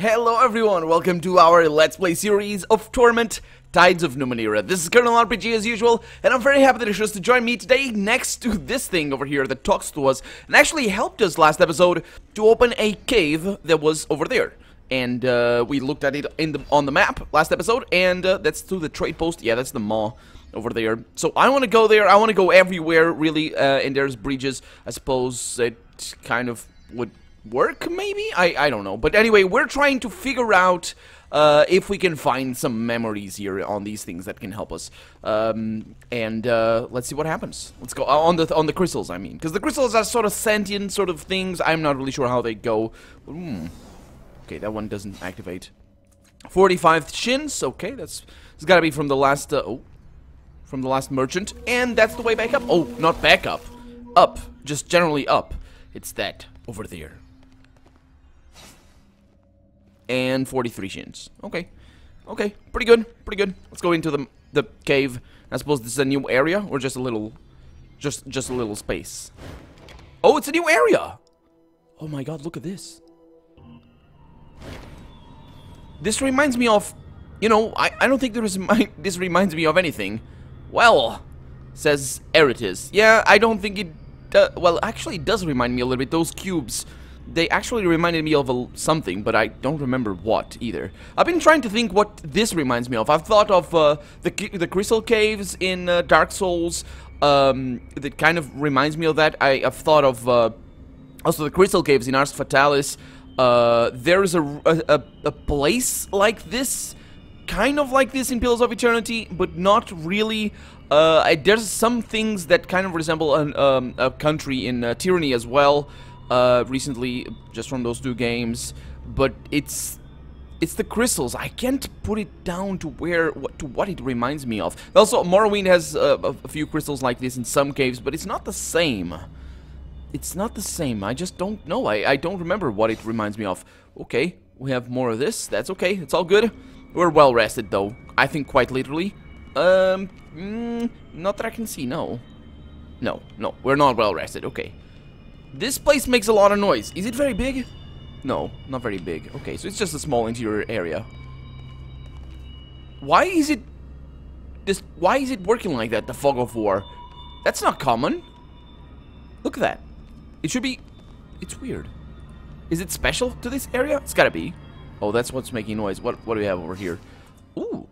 Hello everyone, welcome to our Let's Play series of Torment, Tides of Numenera. This is Colonel RPG as usual, and I'm very happy that you chose to join me today next to this thing over here that talks to us and actually helped us last episode to open a cave that was over there. And we looked at it on the map last episode, and that's to the trade post. Yeah, that's the maw over there. So I want to go there, I want to go everywhere really, and there's bridges. I suppose it kind of would work, maybe? I don't know. But anyway, we're trying to figure out if we can find some memories here on these things that can help us. Let's see what happens. Let's go on the crystals, I mean. Because the crystals are sort of sentient sort of things. I'm not really sure how they go. Okay, that one doesn't activate. 45 shins. Okay, it's got to be from the last... from the last merchant. And that's the way back up. Oh, not back up. Up. Just generally up. It's that over there. And 43 shins. Okay. Okay. Pretty good. Pretty good. Let's go into the cave. I suppose this is a new area or just a little just a little space. Oh, it's a new area. Oh my god, look at this. This reminds me of, you know, I don't think this reminds me of anything. Well, says Eritis. Yeah, I don't think it well, actually it does remind me a little bit. Those cubes, they actually reminded me of something, but I don't remember what either. I've been trying to think what this reminds me of. I've thought of the crystal caves in Dark Souls. That kind of reminds me of that. I've thought of also the crystal caves in Ars Fatalis. There's a place like this, kind of like this in Pillars of Eternity, but not really. There's some things that kind of resemble a country in Tyranny as well. Recently, just from those two games, but it's the crystals. I can't put it down to what it reminds me of. Also, Morrowind has a few crystals like this in some caves, but it's not the same. It's not the same. I just don't know. I don't remember what it reminds me of. Okay, we have more of this. That's okay. It's all good. We're well rested, though. I think quite literally. Not that I can see. No, we're not well rested. Okay. This place makes a lot of noise. Is it very big? No, not very big. Okay, so it's just a small interior area. Why is it working like that, the fog of war? That's not common. Look at that. It should be... It's weird. Is it special to this area? It's gotta be. Oh, that's what's making noise. What do we have over here? Ooh.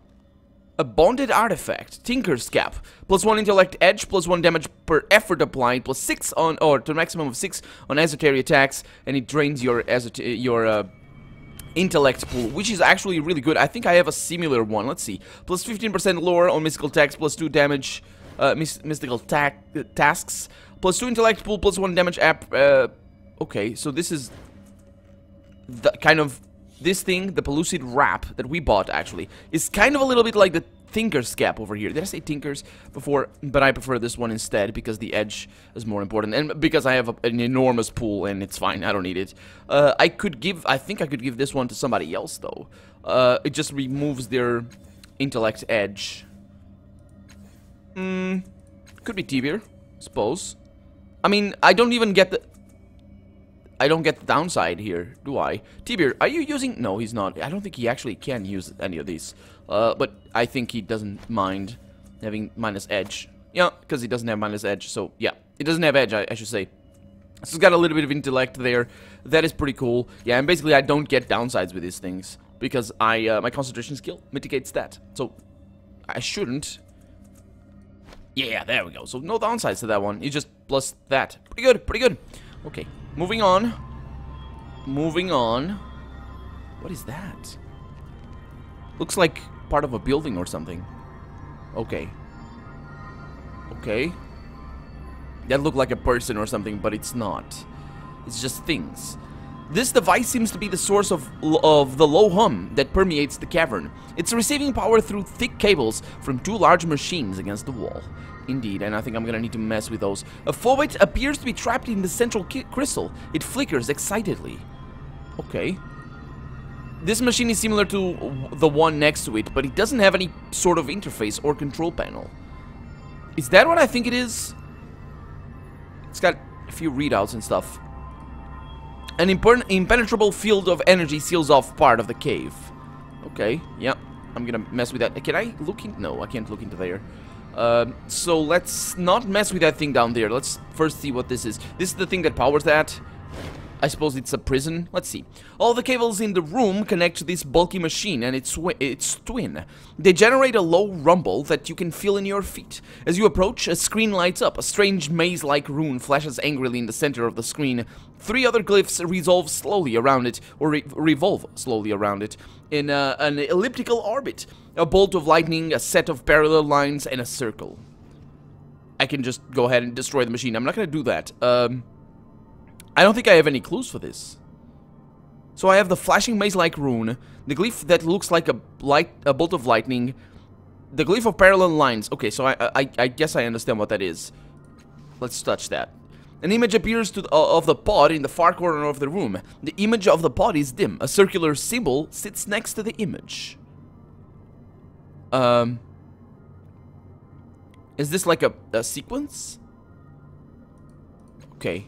A bonded artifact, Tinker's Cap, +1 intellect edge, +1 damage per effort applied, +6 on, or to a maximum of 6 on esoteric attacks, and it drains your intellect pool, which is actually really good. I think I have a similar one. Let's see, +15% lower on mystical attacks, +2 damage, mystical tasks, +2 intellect pool, +1 damage app. Okay, so this is the kind of. This thing, the Pellucid Wrap that we bought, actually, is kind of a little bit like the Tinker's Cap over here. Did I say Tinker's before? But I prefer this one instead because the edge is more important. And because I have an enormous pool and it's fine. I don't need it. I think I could give this one to somebody else, though. It just removes their intellect edge. Could be Tibir, suppose. I mean, I don't get the downside here, do I? Tibir, are you using... No, he's not. I don't think he actually can use any of these. But I think he doesn't mind having minus edge. Yeah, because he doesn't have minus edge, so yeah. It doesn't have edge, I should say. So it's got a little bit of intellect there. That is pretty cool. Yeah, and basically I don't get downsides with these things. Because my concentration skill mitigates that. So, I shouldn't. Yeah, there we go. So no downsides to that one. You just plus that. Pretty good, pretty good. Okay. Moving on. Moving on. What is that? Looks like part of a building or something. Okay. Okay. That looked like a person or something, but it's not. It's just things. This device seems to be the source of the low hum that permeates the cavern. It's receiving power through thick cables from 2 large machines against the wall. Indeed, and I think I'm gonna need to mess with those. A Phobit appears to be trapped in the central crystal. It flickers excitedly. Okay. This machine is similar to the one next to it, but it doesn't have any sort of interface or control panel. Is that what I think it is? It's got a few readouts and stuff. An impenetrable field of energy seals off part of the cave. Okay, yeah, I'm gonna mess with that. Can I look in? No, I can't look into there. So let's not mess with that thing down there. Let's first see what this is. This is the thing that powers that. I suppose it's a prison. Let's see. All the cables in the room connect to this bulky machine and its twin. They generate a low rumble that you can feel in your feet. As you approach, a screen lights up. A strange maze-like rune flashes angrily in the center of the screen. 3 other glyphs revolve slowly around it, or revolve slowly around it, in an elliptical orbit. A bolt of lightning, a set of parallel lines, and a circle. I can just go ahead and destroy the machine. I'm not going to do that. I don't think I have any clues for this. So I have the flashing maze-like rune, the glyph that looks like a bolt of lightning, the glyph of parallel lines. Okay, so I guess I understand what that is. Let's touch that. An image appears of the pod in the far corner of the room. The image of the pod is dim. A circular symbol sits next to the image. Is this like a sequence? Okay.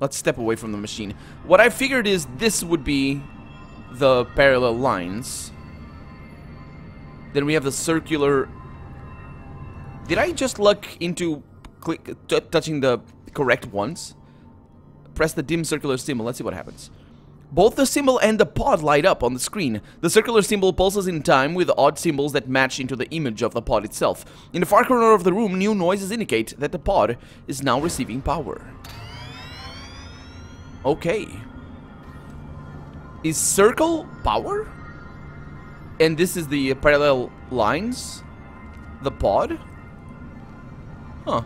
Let's step away from the machine. What I figured is this would be the parallel lines. Then we have the circular... Did I just look into touching the correct ones? Press the dim circular symbol. Let's see what happens. Both the symbol and the pod light up on the screen. The circular symbol pulses in time with odd symbols that match into the image of the pod itself. In the far corner of the room, new noises indicate that the pod is now receiving power. Okay. Is circle power? And this is the parallel lines? The pod? Huh.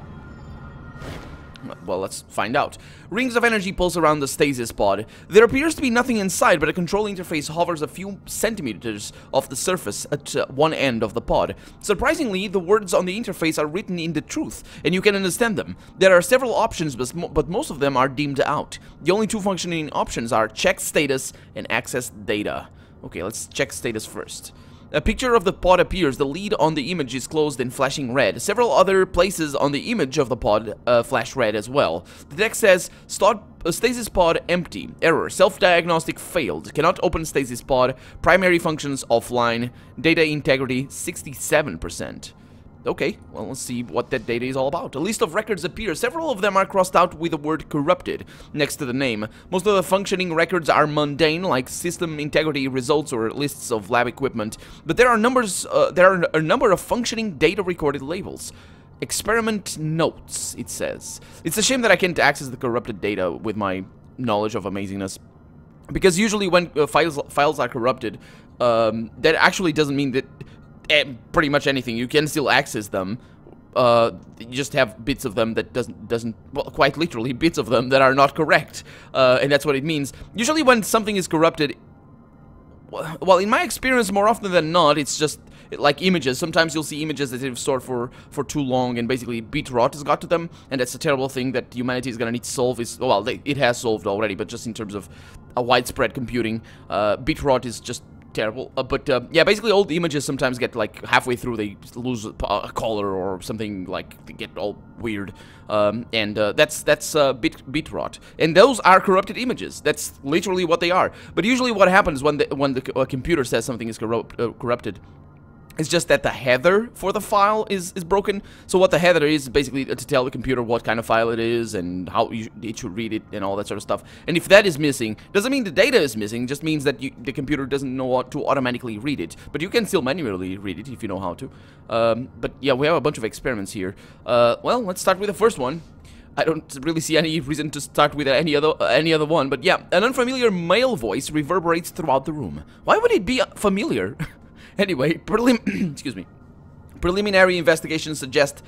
Well, let's find out. Rings of energy pulse around the stasis pod. There appears to be nothing inside, but a control interface hovers a few centimeters off the surface at one end of the pod. Surprisingly, the words on the interface are written in the truth, and you can understand them. There are several options, but most of them are deemed out. The only 2 functioning options are check status and access data. Okay, let's check status first. A picture of the pod appears. The lead on the image is closed and flashing red. Several other places on the image of the pod flash red as well. The text says, stasis pod empty. Error. Self-diagnostic failed. Cannot open stasis pod. Primary functions offline. Data integrity 67%. Okay, well, let's see what that data is all about. A list of records appears. Several of them are crossed out with the word corrupted next to the name. Most of the functioning records are mundane, like system integrity results or lists of lab equipment. But there are a number of functioning data recorded labels. Experiment notes, it says. It's a shame that I can't access the corrupted data with my knowledge of amazingness. Because usually when files are corrupted, that actually doesn't mean that pretty much anything. You can still access them. You just have bits of them that doesn't well, quite literally bits of them that are not correct, and that's what it means. Usually when something is corrupted, well, in my experience, more often than not, it's just like images. Sometimes you'll see images that they've stored for too long, and basically bit rot has got to them, and that's a terrible thing that humanity is gonna need to solve. Well, it has solved already, but just in terms of a widespread computing, bit rot is just terrible. Yeah, basically old images sometimes get like halfway through they lose a color or something, like they get all weird, and that's bit rot, and those are corrupted images. That's literally what they are. But usually what happens when the computer says something is corrupted, it's just that the header for the file is broken. So what the header is basically to tell the computer what kind of file it is and how it should read it and all that sort of stuff. And if that is missing, doesn't mean the data is missing, just means that the computer doesn't know how to automatically read it. But you can still manually read it if you know how to. But yeah, we have a bunch of experiments here. Well, let's start with the first one. I don't really see any reason to start with any other one. But yeah, an unfamiliar male voice reverberates throughout the room. Why would it be familiar? Anyway, excuse me. Preliminary investigations suggest,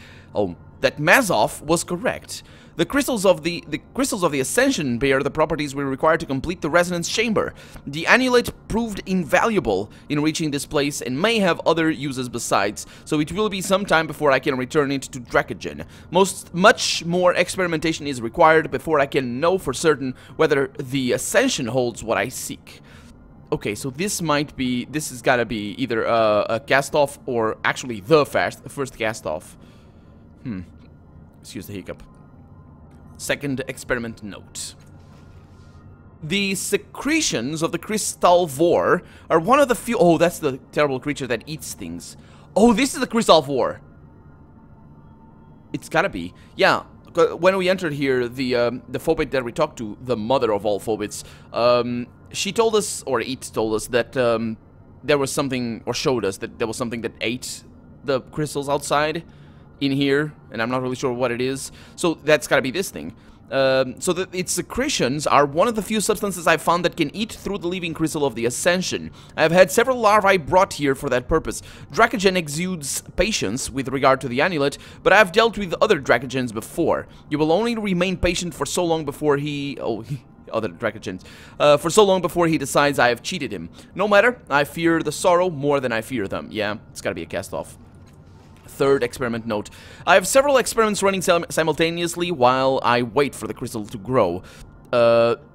that Mazov was correct. The crystals of the Ascension bear the properties we require to complete the resonance chamber. The amulet proved invaluable in reaching this place and may have other uses besides, so it will be some time before I can return it to Dracogen. Much more experimentation is required before I can know for certain whether the Ascension holds what I seek. Okay, so this has gotta be either a cast-off or actually the first cast-off. Excuse the hiccup. Second experiment note. The secretions of the crystal vor are one of the few... Oh, that's the terrible creature that eats things. Oh, this is the crystal vor. It's gotta be. Yeah, when we entered here, the phobit that we talked to, the mother of all phobits, she told us, or it told us, that there was something, or showed us that there was something that ate the crystals outside in here, and I'm not really sure what it is. So that's gotta be this thing. So that its secretions are one of the few substances I've found that can eat through the living crystal of the Ascension. I have had several larvae brought here for that purpose. Dracogen exudes patience with regard to the amulet, but I have dealt with other Dracogens before. You will only remain patient for so long before he... Oh, other Dracogens. For so long before he decides I have cheated him. No matter, I fear the sorrow more than I fear them. Yeah, it's gotta be a cast-off. Third experiment note. I have several experiments running simultaneously while I wait for the crystal to grow.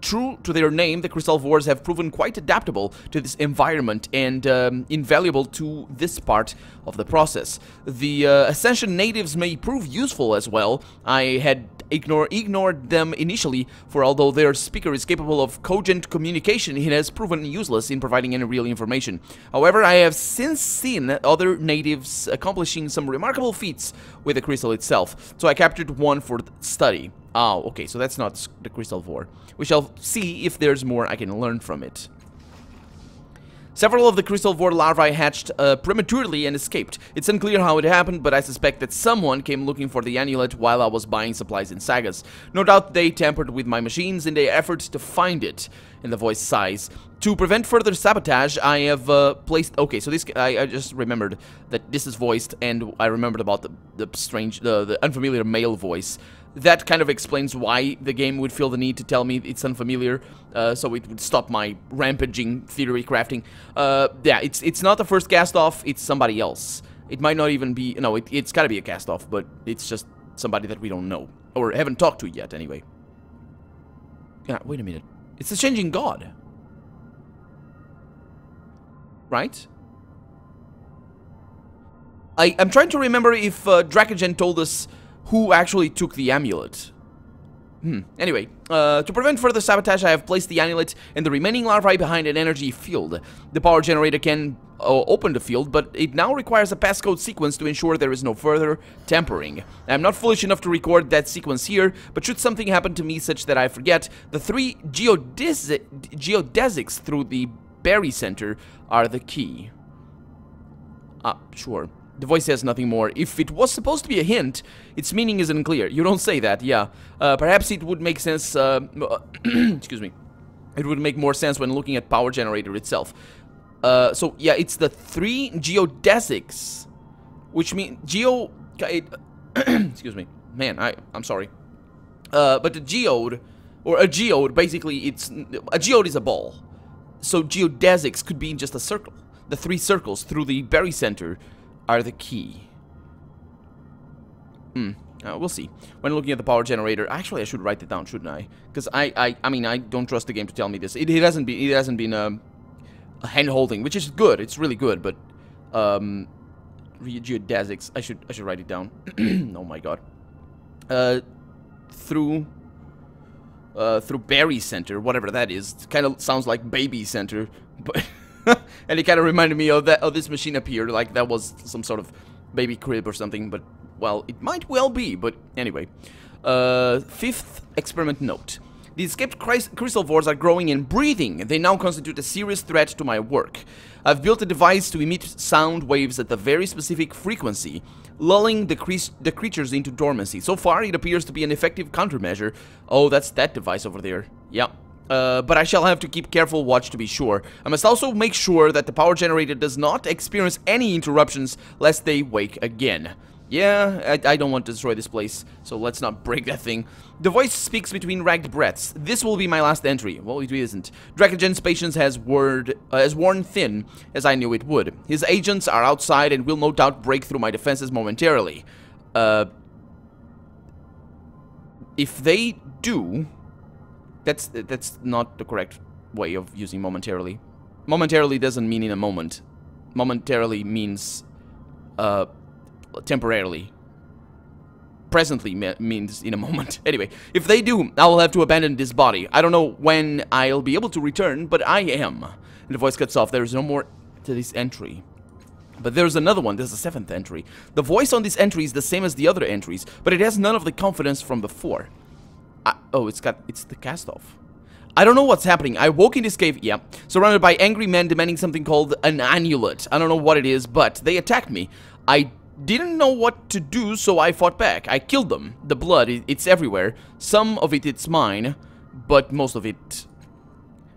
True to their name, the crystal vores have proven quite adaptable to this environment and invaluable to this part of the process. The Ascension natives may prove useful as well. I had ignored them initially, for although their speaker is capable of cogent communication, it has proven useless in providing any real information. However, I have since seen other natives accomplishing some remarkable feats with the crystal itself, so I captured one for study. Oh, okay, so that's not the crystal vor. We shall see if there's more I can learn from it. Several of the crystal vor larvae hatched prematurely and escaped. It's unclear how it happened, but I suspect that someone came looking for the amulet while I was buying supplies in Sagas. No doubt they tampered with my machines in their efforts to find it. And the voice sighs. To prevent further sabotage, I have placed... Okay, so this... I just remembered that this is voiced, and I remembered about the strange... the unfamiliar male voice. That kind of explains why the game would feel the need to tell me it's unfamiliar, so it would stop my rampaging theory crafting. Yeah, it's not the first cast-off, it's somebody else. It might not even be... No, it's gotta be a cast-off, but it's just somebody that we don't know. Or haven't talked to yet, anyway. Yeah, wait a minute. It's the Changing God. Right? I'm trying to remember if Dracogen told us who actually took the amulet. Anyway, to prevent further sabotage, I have placed the amulet and the remaining larvae behind an energy field. The power generator can open the field, but it now requires a passcode sequence to ensure there is no further tampering. I am not foolish enough to record that sequence here, but should something happen to me such that I forget, the 3 geodesics through the berry center are the key. Sure. The voice says nothing more. If it was supposed to be a hint, its meaning isn't clear. You don't say that, yeah. Perhaps it would make sense, excuse me. It would make more sense when looking at power generator itself. So, yeah, it's the 3 geodesics, which means excuse me. Man, I'm sorry. But the geode, or a geode, basically, a geode is a ball. So geodesics could be in just a circle. The 3 circles through the berry center are the key. We'll see. When looking at the power generator, actually I should write it down, shouldn't I? Because I mean, I don't trust the game to tell me this. It hasn't been a hand-holding, which is good. It's really good, but geodesics. I should write it down. Oh my god. Through Berry Center, whatever that is. Kind of sounds like Baby Center, but and it kind of reminded me of this machine up here, like that was some sort of baby crib or something, but well, it might well be, but anyway. 5th experiment note. The escaped crystal vores are growing and breathing. They now constitute a serious threat to my work. I've built a device to emit sound waves at a very specific frequency, lulling the creatures into dormancy. So far, it appears to be an effective countermeasure. Oh, that's that device over there. Yeah. But I shall have to keep careful watch to be sure. I must also make sure that the power generator does not experience any interruptions lest they wake again. Yeah, I don't want to destroy this place, so let's not break that thing. The voice speaks between ragged breaths. This will be my last entry. Well, it isn't. Dracogen's patience has worn thin, as I knew it would. His agents are outside and will no doubt break through my defenses momentarily. If they do... That's not the correct way of using momentarily. Momentarily doesn't mean in a moment. Momentarily means temporarily. presently means in a moment. Anyway, if they do, I will have to abandon this body. I don't know when I'll be able to return, but I am. And the voice cuts off. There is no more to this entry. But there's another one. There's a 7th entry. The voice on this entry is the same as the other entries, but it has none of the confidence from before. Oh, it's the cast-off. I don't know what's happening. I woke in this cave, yeah, surrounded by angry men demanding something called an amulet. I don't know what it is, but they attacked me. I didn't know what to do, so I fought back. I killed them. The blood, it's everywhere. Some of it's mine, but most of it...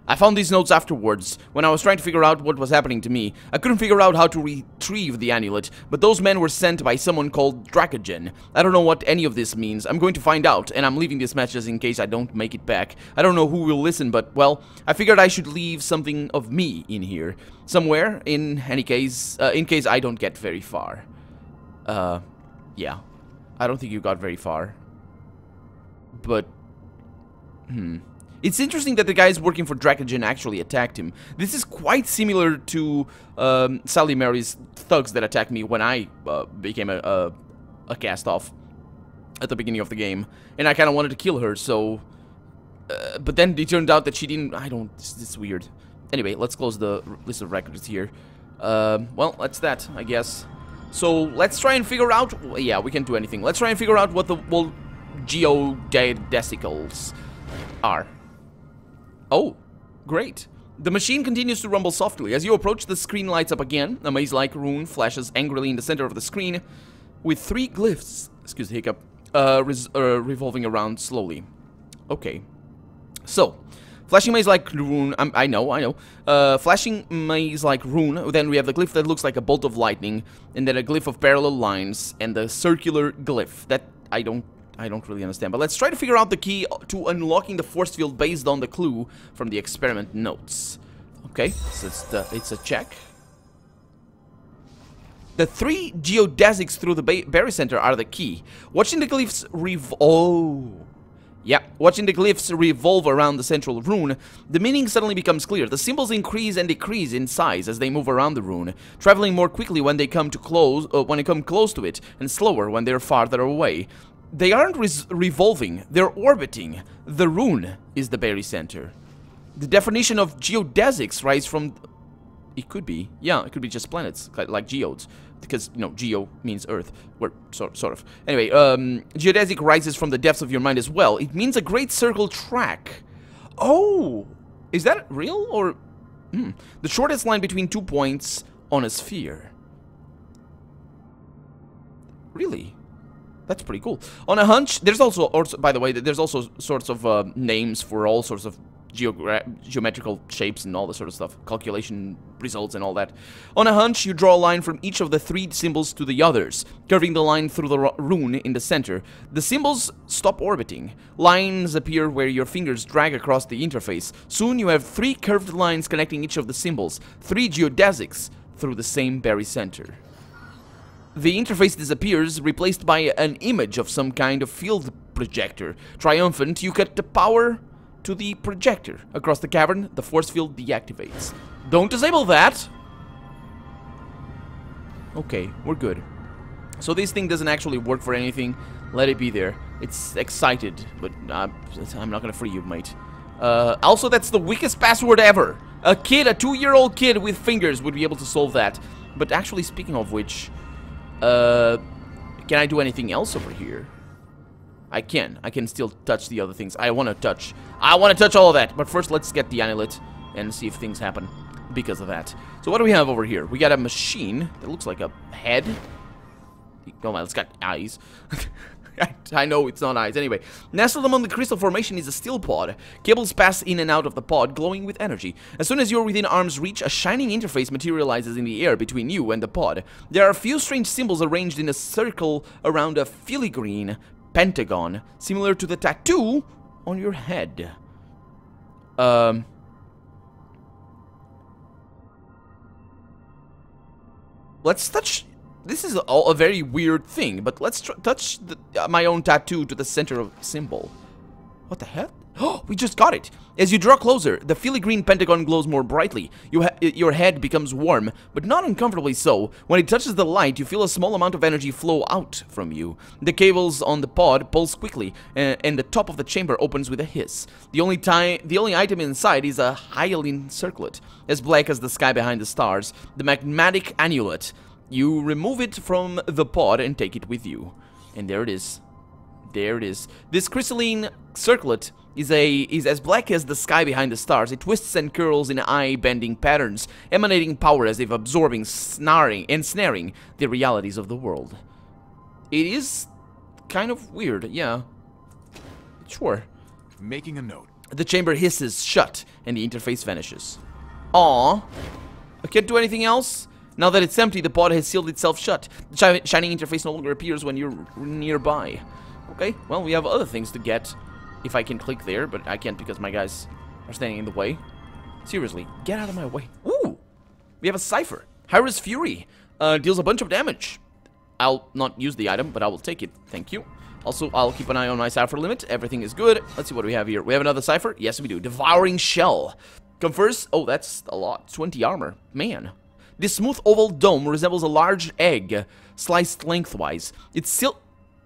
I found these notes afterwards, when I was trying to figure out what was happening to me. I couldn't figure out how to retrieve the amulet, but those men were sent by someone called Dracogen. I don't know what any of this means. I'm going to find out, and I'm leaving this message in case I don't make it back. I don't know who will listen, but, well, I figured I should leave something of me in here. Somewhere, in any case, in case I don't get very far. Yeah. I don't think you got very far. But, It's interesting that the guys working for Dracogen actually attacked him. This is quite similar to Sally Mary's thugs that attacked me when I became a cast-off at the beginning of the game. And I kind of wanted to kill her, so... but then it turned out that she didn't... This is weird. Anyway, let's close the list of records here. Well, that's that, I guess. So, let's try and figure out... Yeah, we can't do anything. Let's try and figure out what the geodesicles are. Oh, great. The machine continues to rumble softly. As you approach, the screen lights up again. A maze-like rune flashes angrily in the center of the screen, with 3 glyphs, excuse the hiccup, revolving around slowly. Okay. So, flashing maze-like rune, I know. Flashing maze-like rune, then we have the glyph that looks like a bolt of lightning, and then a glyph of parallel lines, and the circular glyph. That, I don't really understand, but let's try to figure out the key to unlocking the force field based on the clue from the experiment notes. Okay, so it's a check. The 3 geodesics through the barycenter are the key. Watching the glyphs watching the glyphs revolve around the central rune, the meaning suddenly becomes clear. The symbols increase and decrease in size as they move around the rune, traveling more quickly when they come close to it, and slower when they're farther away. They aren't revolving, they're orbiting. The rune is the barycenter. The definition of geodesics rise from... It could be. Yeah, it could be just planets, like geodes. Because, you know, geo means Earth. Or sort of. Anyway, geodesic rises from the depths of your mind as well. It means a great circle track. Oh! Is that real, or... The shortest line between 2 points on a sphere. Really? That's pretty cool. On a hunch, there's also by the way, there's also sorts of names for all sorts of geometrical shapes and all this sort of stuff. Calculation results and all that. On a hunch, you draw a line from each of the 3 symbols to the others, curving the line through the rune in the center. The symbols stop orbiting. Lines appear where your fingers drag across the interface. Soon you have 3 curved lines connecting each of the symbols. 3 geodesics through the same barycenter. The interface disappears, replaced by an image of some kind of field projector. Triumphant, you cut the power to the projector. Across the cavern, the force field deactivates. Don't disable that! Okay, we're good. So this thing doesn't actually work for anything. Let it be there. It's excited, but I'm not gonna free you, mate. Also, that's the weakest password ever. A 2-year-old kid with fingers would be able to solve that. But actually, speaking of which... can I do anything else over here? I can still touch the other things I want to touch. I want to touch all of that, but first let's get the amulet and see if things happen because of that. So what do we have over here? We got a machine that looks like a head. Oh my, it's got eyes. I know it's not eyes. Anyway, nestled among the crystal formation is a steel pod. Cables pass in and out of the pod, glowing with energy. As soon as you're within arm's reach, a shining interface materializes in the air between you and the pod. There are a few strange symbols arranged in a circle around a filigree pentagon, similar to the tattoo on your head. Let's touch... This is a very weird thing, but let's touch my own tattoo to the center of symbol. What the heck? Oh, we just got it! As you draw closer, the filigree pentagon glows more brightly. Your head becomes warm, but not uncomfortably so. When it touches the light, you feel a small amount of energy flow out from you. The cables on the pod pulse quickly, and the top of the chamber opens with a hiss. The only item inside is a hyaline circlet, as black as the sky behind the stars. The magmatic amulet. You remove it from the pod and take it with you. And there it is. There it is. This crystalline circlet is as black as the sky behind the stars. It twists and curls in eye-bending patterns, emanating power as if absorbing, ensnaring the realities of the world. It is kind of weird, yeah. Sure. Making a note. The chamber hisses shut, and the interface vanishes. Aww. I can't do anything else? Now that it's empty, the pod has sealed itself shut. The shining interface no longer appears when you're nearby. Okay, well, we have other things to get. If I can click there, but I can't because my guys are standing in the way. Seriously, get out of my way. Ooh! We have a cipher. Hyra's Fury. Deals a bunch of damage. I'll not use the item, but I will take it. Thank you. Also, I'll keep an eye on my cipher limit. Everything is good. Let's see what we have here. We have another cipher. Yes, we do. Devouring Shell. Confers... Oh, that's a lot. 20 armor. Man. This smooth oval dome resembles a large egg, sliced lengthwise. It's still...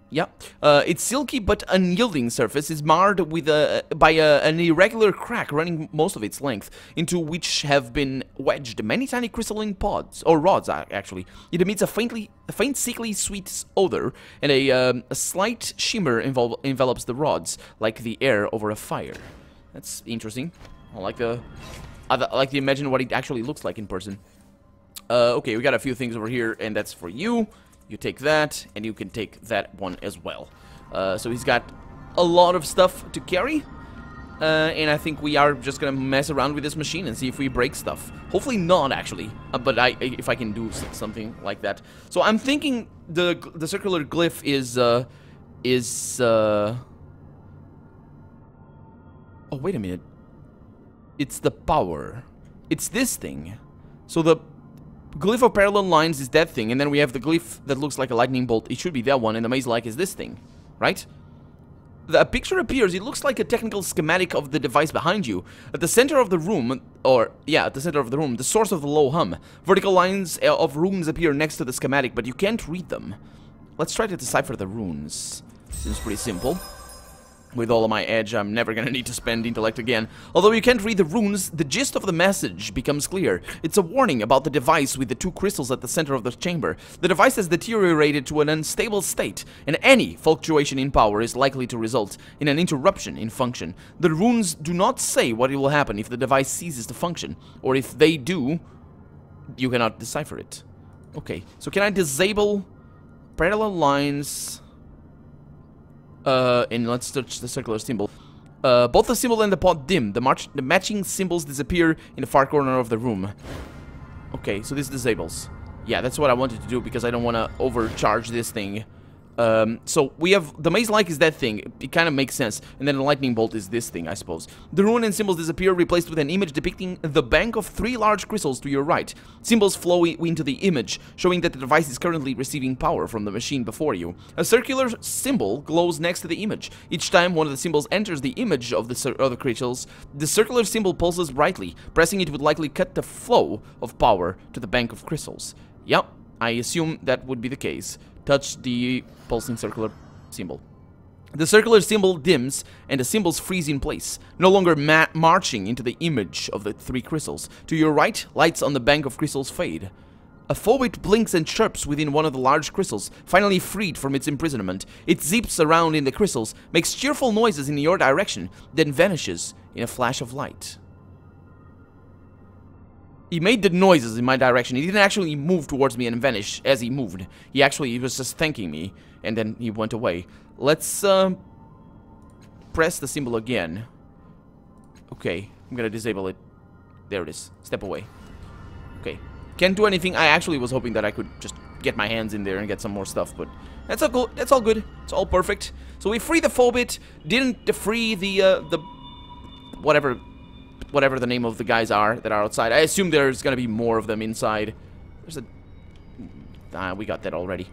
Yeah, its silky but unyielding surface is marred with by an irregular crack running most of its length, into which have been wedged many tiny crystalline pods, or rods, actually. It emits a faint sickly sweet odor, and a slight shimmer envelops the rods, like the air over a fire. That's interesting. I like to imagine what it actually looks like in person. Okay, we got a few things over here, and that's for you. You take that, and you can take that one as well. So he's got a lot of stuff to carry. And I think we are just gonna mess around with this machine and see if we break stuff. Hopefully not, actually. But if I can do something like that. So I'm thinking the circular glyph is... Oh, wait a minute. It's the power. It's this thing. So the... glyph of parallel lines is that thing, and then we have the glyph that looks like a lightning bolt. It should be that one, and the maze-like is this thing, right? The picture appears, it looks like a technical schematic of the device behind you. At the center of the room, at the center of the room, the source of the low hum. Vertical lines of runes appear next to the schematic, but you can't read them. Let's try to decipher the runes. Seems pretty simple. With all of my edge, I'm never gonna need to spend intellect again. Although you can't read the runes, the gist of the message becomes clear. It's a warning about the device with the two crystals at the center of the chamber. The device has deteriorated to an unstable state, and any fluctuation in power is likely to result in an interruption in function. The runes do not say what will happen if the device ceases to function, or if they do, you cannot decipher it. Okay, so can I disable parallel lines... and let's touch the circular symbol. Both the symbol and the pod dim. The matching symbols disappear in the far corner of the room. Okay, so this disables. Yeah, that's what I wanted to do because I don't want to overcharge this thing. So we have the maze-like is that thing. It kind of makes sense. And then the lightning bolt is this thing, I suppose. The rune and symbols disappear, replaced with an image depicting the bank of 3 large crystals to your right. Symbols flow into the image, showing that the device is currently receiving power from the machine before you. A circular symbol glows next to the image. Each time one of the symbols enters the image of the crystals, the circular symbol pulses brightly. Pressing it would likely cut the flow of power to the bank of crystals. Yep, I assume that would be the case. Touch the pulsing circular symbol. The circular symbol dims, and the symbols freeze in place, no longer marching into the image of the 3 crystals. To your right, lights on the bank of crystals fade. A phobit blinks and chirps within one of the large crystals, finally freed from its imprisonment. It zips around in the crystals, makes cheerful noises in your direction, then vanishes in a flash of light. He made the noises in my direction. He didn't actually move towards me and vanish as he moved. He was just thanking me, and then he went away. Let's, press the symbol again. Okay, I'm gonna disable it. There it is. Step away. Okay. Can't do anything. I actually was hoping that I could just get my hands in there and get some more stuff, but that's all good. That's all good. It's all perfect. So we free the phobit, didn't free the whatever the name of the guys are that are outside. I assume there's gonna be more of them inside. There's a... we got that already.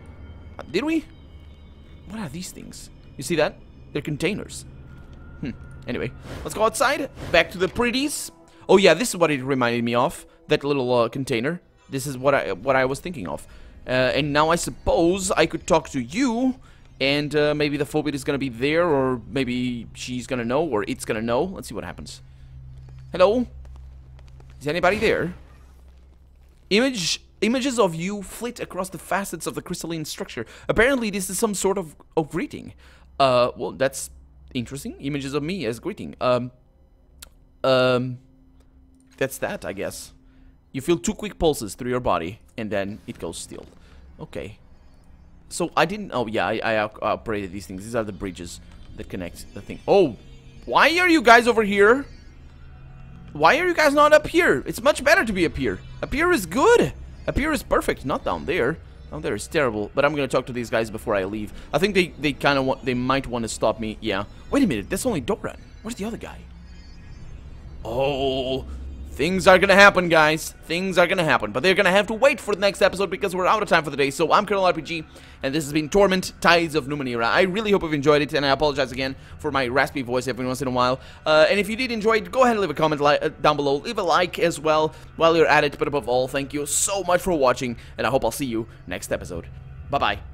Did we? What are these things? You see that? They're containers. Anyway, let's go outside. Back to the pretties. Oh yeah, this is what it reminded me of. That little container. This is what I was thinking of. And now I suppose I could talk to you. And maybe the phobia is gonna be there. Or maybe she's gonna know. Or it's gonna know. Let's see what happens. Hello? Is anybody there? Images of you flit across the facets of the crystalline structure. Apparently this is some sort of greeting. Well, that's interesting. Images of me as greeting. That's that, I guess. You feel 2 quick pulses through your body, and then it goes still. Okay. So I didn't... Oh, yeah, I operated these things. These are the bridges that connect the thing. Oh, why are you guys over here? Why are you guys not up here? It's much better to be up here. Up here is good. Up here is perfect. Not down there. Down there is terrible. But I'm gonna talk to these guys before I leave. I think they kind of want... They might want to stop me. Yeah. Wait a minute. That's only Doran. Where's the other guy? Oh... Things are gonna happen, guys. Things are gonna happen. But they're gonna have to wait for the next episode because we're out of time for the day. So I'm Colonel RPG, and this has been Torment, Tides of Numenera. I really hope you've enjoyed it, and I apologize again for my raspy voice every once in a while. And if you did enjoy it, go ahead and leave a comment down below. Leave a like as well while you're at it. But above all, thank you so much for watching, and I hope I'll see you next episode. Bye-bye.